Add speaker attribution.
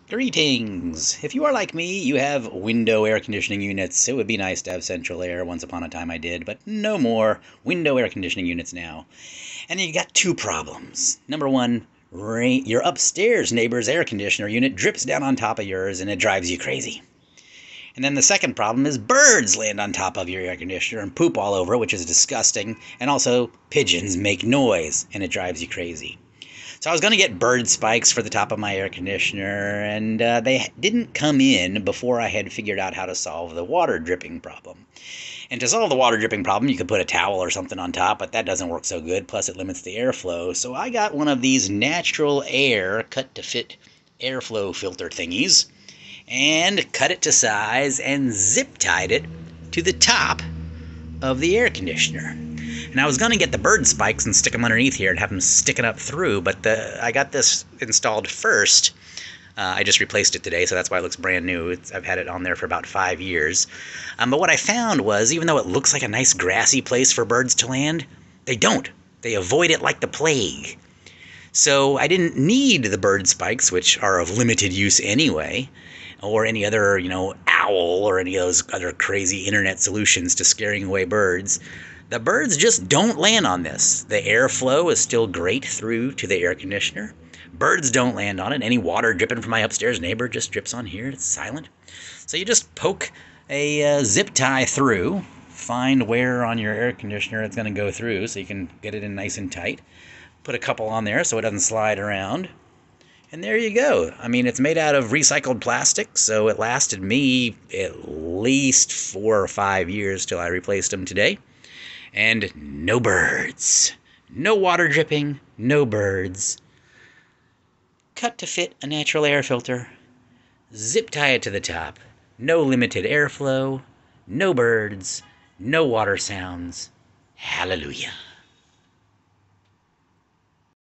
Speaker 1: Greetings! If you are like me, you have window air conditioning units. It would be nice to have central air. Once upon a time I did, but no more window air conditioning units now. And you got two problems. Number one, your upstairs neighbor's air conditioner unit drips down on top of yours and it drives you crazy. And then the second problem is birds land on top of your air conditioner and poop all over it, which is disgusting. And also pigeons make noise and it drives you crazy. So I was going to get bird spikes for the top of my air conditioner, and they didn't come in before I had figured out how to solve the water dripping problem. And to solve the water dripping problem, you could put a towel or something on top, but that doesn't work so good, plus it limits the airflow. So I got one of these natural air cut-to-fit airflow filter thingies, and cut it to size and zip-tied it to the top of the air conditioner. And I was going to get the bird spikes and stick them underneath here and have them sticking up through, but I got this installed first. I just replaced it today, so that's why it looks brand new. I've had it on there for about 5 years. But what I found was, even though it looks like a nice grassy place for birds to land, they don't. They avoid it like the plague. So I didn't need the bird spikes, which are of limited use anyway, or any other, owl or any of those other crazy internet solutions to scaring away birds. The birds just don't land on this. The airflow is still great through to the air conditioner. Birds don't land on it. Any water dripping from my upstairs neighbor just drips on here. It's silent. So you just poke a zip tie through, find where on your air conditioner it's going to go through so you can get it in nice and tight. Put a couple on there so it doesn't slide around. And there you go. I mean, it's made out of recycled plastic, so it lasted me at least 4 or 5 years till I replaced them today. And no birds. No water dripping, no birds. Cut to fit a natural air filter. Zip tie it to the top. No limited airflow, no birds, no water sounds. Hallelujah.